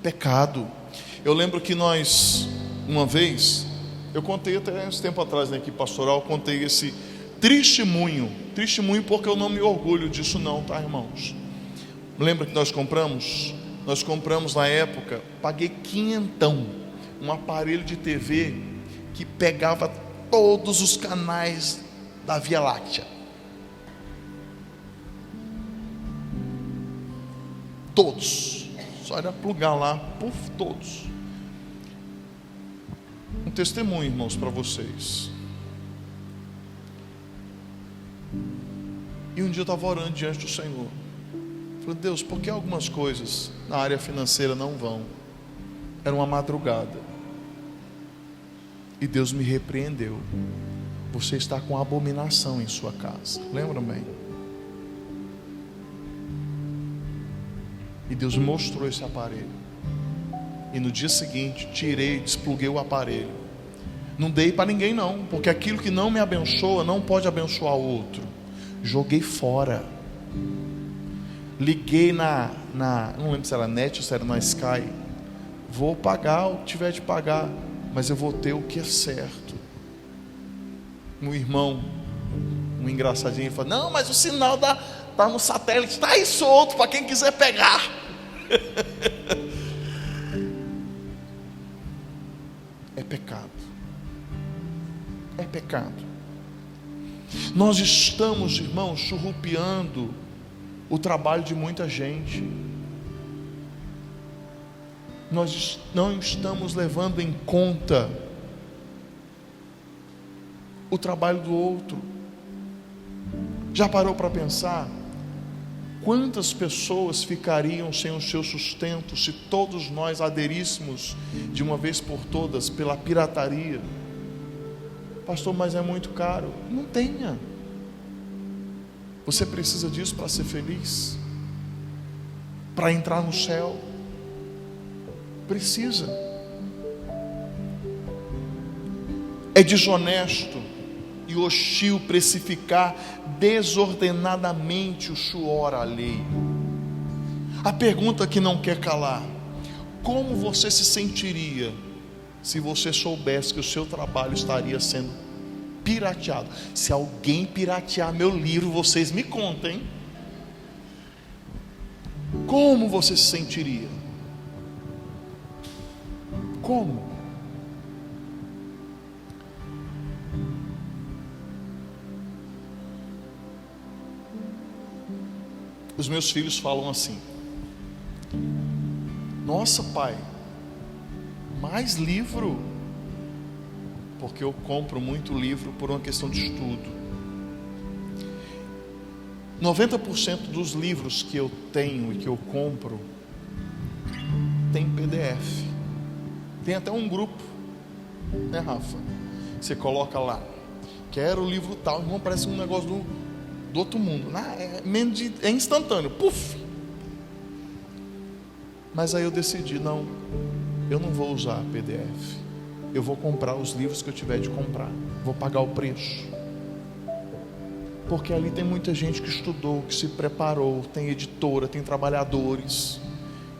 Pecado. Eu lembro que nós, uma vez, eu contei até uns tempo atrás na equipe pastoral, contei esse testemunho porque eu não me orgulho disso não, tá, irmãos? Lembra que nós compramos? Nós compramos na época, paguei quinhentão, um aparelho de TV que pegava todos os canais da Via Láctea. Todos. Só era plugar lá, puf, todos. Um testemunho, irmãos, para vocês. E um dia eu estava orando diante do Senhor. Falei, Deus, por que algumas coisas na área financeira não vão? Era uma madrugada. E Deus me repreendeu. Você está com abominação em sua casa. Lembram bem? E Deus me mostrou esse aparelho. E no dia seguinte, tirei, despluguei o aparelho. Não dei para ninguém não, porque aquilo que não me abençoa, não pode abençoar o outro. Joguei fora. Liguei não lembro se era net ou se era na Sky. Vou pagar o que tiver de pagar, mas eu vou ter o que é certo. Um irmão, um engraçadinho, falou, não, mas o sinal tá no satélite, está aí solto para quem quiser pegar. É pecado. É pecado. Nós estamos, irmãos, surrupiando o trabalho de muita gente. Nós não estamos levando em conta o trabalho do outro. Já parou para pensar quantas pessoas ficariam sem o seu sustento se todos nós aderíssemos de uma vez por todas pela pirataria? Pastor, mas é muito caro. Não tenha. Você precisa disso para ser feliz, para entrar no céu. Precisa. É desonesto e hostil precificar desordenadamente o suor alheio. A pergunta que não quer calar: como você se sentiria se você soubesse que o seu trabalho estaria sendo pirateado? Se alguém piratear meu livro, vocês me contem. Como você se sentiria? Como? Os meus filhos falam assim: nossa, pai, mais livro? Porque eu compro muito livro por uma questão de estudo. 90% dos livros que eu tenho e que eu compro tem PDF. Tem até um grupo, né, Rafa? Você coloca lá, quero o livro tal, irmão, parece um negócio do outro mundo. É instantâneo, puf. Mas aí eu decidi, não, eu não vou usar PDF. Eu vou comprar os livros que eu tiver de comprar. Vou pagar o preço. Porque ali tem muita gente que estudou, que se preparou, tem editora, tem trabalhadores.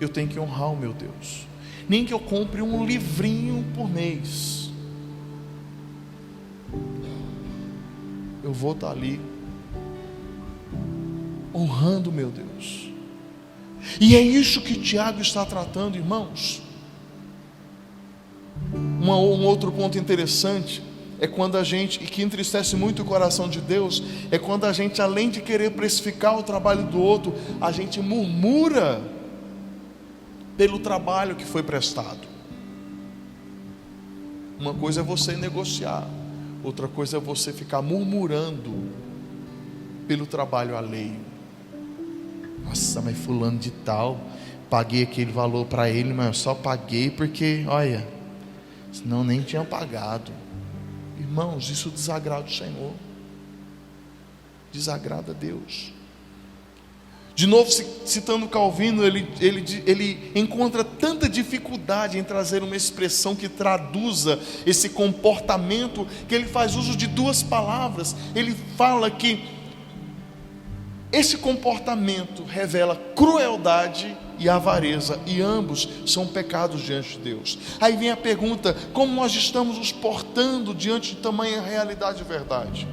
Eu tenho que honrar o meu Deus. Nem que eu compre um livrinho por mês. Eu vou estar ali honrando o meu Deus. E é isso que Tiago está tratando, irmãos. Um outro ponto interessante é quando a gente, e que entristece muito o coração de Deus, é quando a gente, além de querer precificar o trabalho do outro, a gente murmura pelo trabalho que foi prestado. Uma coisa é você negociar, outra coisa é você ficar murmurando pelo trabalho alheio. Nossa, mas fulano de tal, paguei aquele valor para ele, mas eu só paguei porque, olha, senão nem tinha pagado. Irmãos, isso desagrada o Senhor, desagrada a Deus. De novo, citando Calvino, ele encontra tanta dificuldade em trazer uma expressão que traduza esse comportamento, que ele faz uso de duas palavras. Ele fala que esse comportamento revela crueldade e avareza, e ambos são pecados diante de Deus. Aí vem a pergunta: como nós estamos nos portando diante de tamanha realidade e verdade?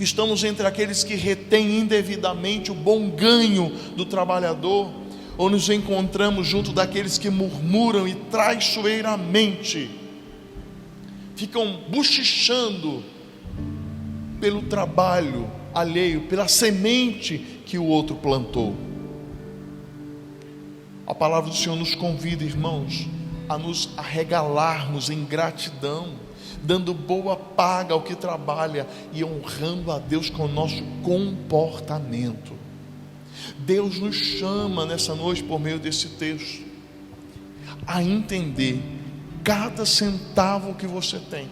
Estamos entre aqueles que retêm indevidamente o bom ganho do trabalhador, ou nos encontramos junto daqueles que murmuram e traiçoeiramente ficam bochichando pelo trabalho alheio, pela semente que o outro plantou? A palavra do Senhor nos convida, irmãos, a nos arregalarmos em gratidão, dando boa paga ao que trabalha e honrando a Deus com o nosso comportamento. Deus nos chama nessa noite, por meio desse texto, a entender cada centavo que você tem,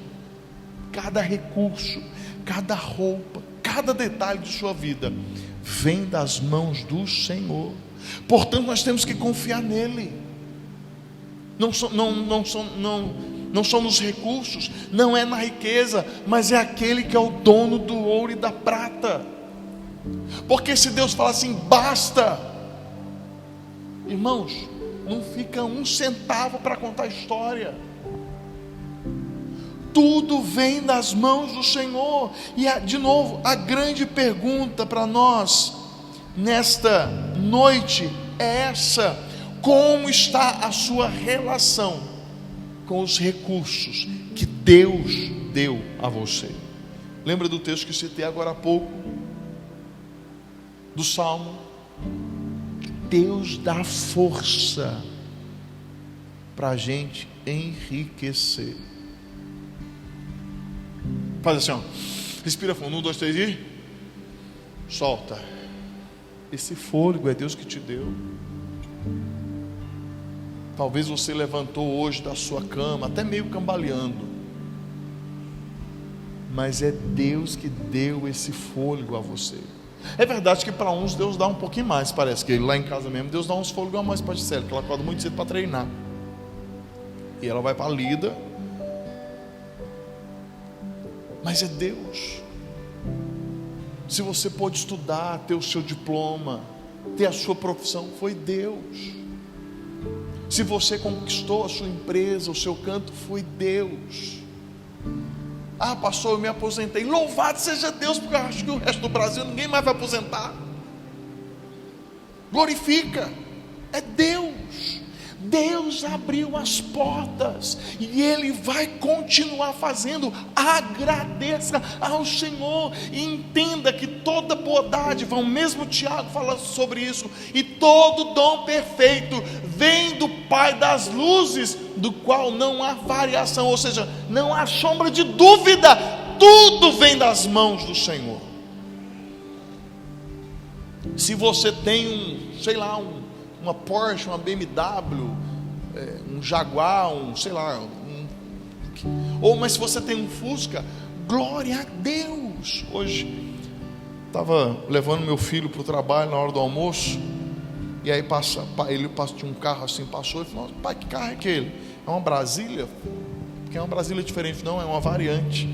cada recurso, cada roupa, cada detalhe de sua vida vem das mãos do Senhor. Portanto, nós temos que confiar nele. Não são nos recursos, não é na riqueza, mas é aquele que é o dono do ouro e da prata. Porque se Deus fala assim, basta, irmãos, não fica um centavo para contar a história. Tudo vem das mãos do Senhor. E de novo, a grande pergunta para nós nesta noite é essa: como está a sua relação com os recursos que Deus deu a você? Lembra do texto que citei agora há pouco, do Salmo? Deus dá força para a gente enriquecer. Faz assim, ó. Respira fundo, 1, 2, 3 e solta. Esse fôlego é Deus que te deu. Talvez você levantou hoje da sua cama, até meio cambaleando, mas é Deus que deu esse fôlego a você. É verdade que para uns Deus dá um pouquinho mais, parece que lá em casa mesmo Deus dá uns fôlegos a mais para a Gisele, que ela acorda muito cedo para treinar, e ela vai para a lida, mas é Deus. Se você pôde estudar, ter o seu diploma, ter a sua profissão, foi Deus. Se você conquistou a sua empresa, o seu canto, foi Deus. Ah, pastor, eu me aposentei. Louvado seja Deus, porque eu acho que o resto do Brasil ninguém mais vai aposentar. Glorifica, é Deus. Deus abriu as portas e Ele vai continuar fazendo. Agradeça ao Senhor e entenda que toda boa dádiva, o mesmo Tiago fala sobre isso, e todo dom perfeito vem do Pai das luzes, do qual não há variação, ou seja, não há sombra de dúvida, tudo vem das mãos do Senhor. Se você tem uma Porsche, uma BMW, um Jaguar, mas se você tem um Fusca, glória a Deus. Hoje estava levando meu filho para o trabalho na hora do almoço, e aí tinha um carro assim, passou e falou: pai, que carro é aquele? É uma Brasília? Porque é uma Brasília diferente, não, é uma variante.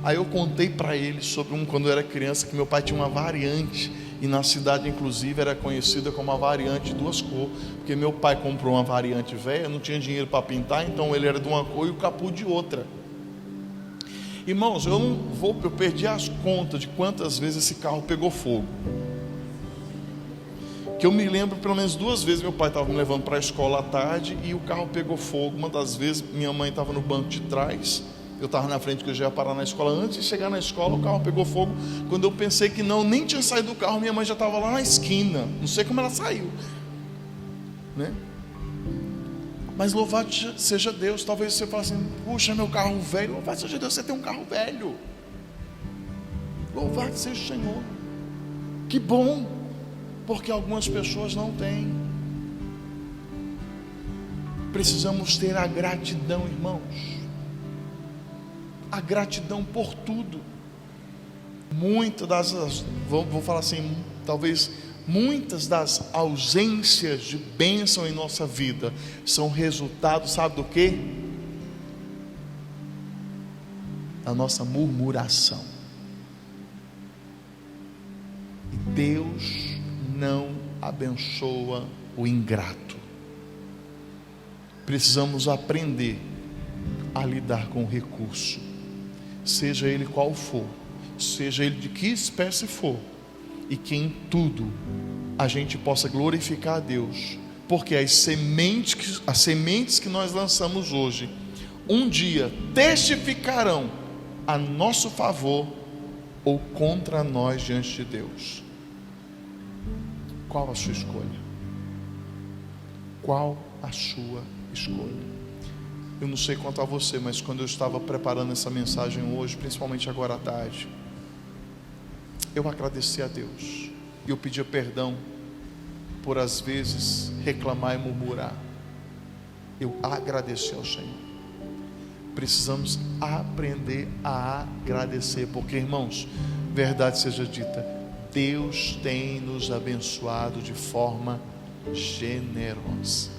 Aí eu contei para ele sobre quando eu era criança, que meu pai tinha uma variante, e na cidade inclusive era conhecida como a variante de 2 cores, porque meu pai comprou uma variante velha, não tinha dinheiro para pintar, então ele era de uma cor e o capô de outra. Irmãos, eu perdi as contas de quantas vezes esse carro pegou fogo. Que eu me lembro pelo menos 2 vezes. Meu pai estava me levando para a escola à tarde e o carro pegou fogo. Uma das vezes minha mãe estava no banco de trás, eu estava na frente, que eu já ia parar na escola. Antes de chegar na escola, o carro pegou fogo. Quando eu pensei que nem tinha saído do carro, minha mãe já estava lá na esquina. Não sei como ela saiu, né? Mas louvado seja Deus. Talvez você fale assim: puxa, meu carro velho. Louvado seja Deus, você tem um carro velho. Louvado seja o Senhor. Que bom, porque algumas pessoas não têm. Precisamos ter a gratidão, irmãos. A gratidão por tudo. Muitas vou falar assim, talvez muitas das ausências de bênção em nossa vida são resultado, sabe do quê? Da nossa murmuração. E Deus não abençoa o ingrato. Precisamos aprender a lidar com o recurso, seja ele qual for, seja ele de que espécie for, e que em tudo a gente possa glorificar a Deus, porque as sementes que nós lançamos hoje, um dia testificarão a nosso favor ou contra nós diante de Deus. Qual a sua escolha? Qual a sua escolha? Eu não sei quanto a você, mas quando eu estava preparando essa mensagem hoje, principalmente agora à tarde, eu agradeci a Deus, e eu pedia perdão por às vezes reclamar e murmurar. Eu agradeci ao Senhor. Precisamos aprender a agradecer, porque, irmãos, verdade seja dita, Deus tem nos abençoado de forma generosa.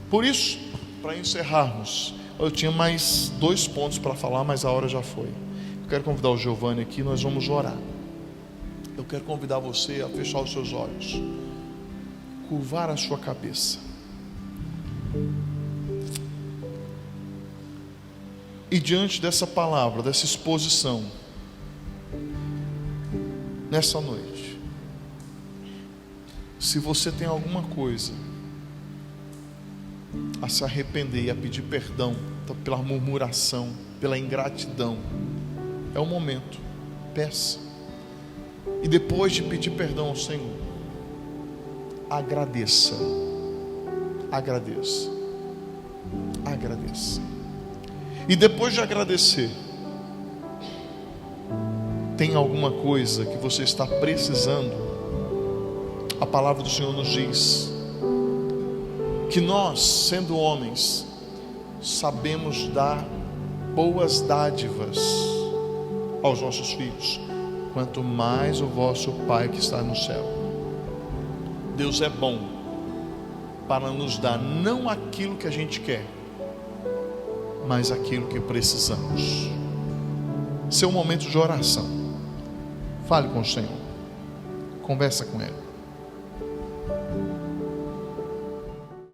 Por isso, para encerrarmos, eu tinha mais 2 pontos para falar, mas a hora já foi. Eu quero convidar o Giovanni aqui, nós vamos orar. Eu quero convidar você a fechar os seus olhos, curvar a sua cabeça e diante dessa palavra, dessa exposição, nessa noite, se você tem alguma coisa a se arrepender e a pedir perdão pela murmuração, pela ingratidão, é o momento. Peça. E depois de pedir perdão ao Senhor, agradeça. Agradeça. Agradeça. E depois de agradecer, tem alguma coisa que você está precisando? A palavra do Senhor nos diz que nós, sendo homens, sabemos dar boas dádivas aos nossos filhos, quanto mais o vosso Pai que está no céu. Deus é bom para nos dar não aquilo que a gente quer, mas aquilo que precisamos. Seu momento de oração, fale com o Senhor, conversa com Ele.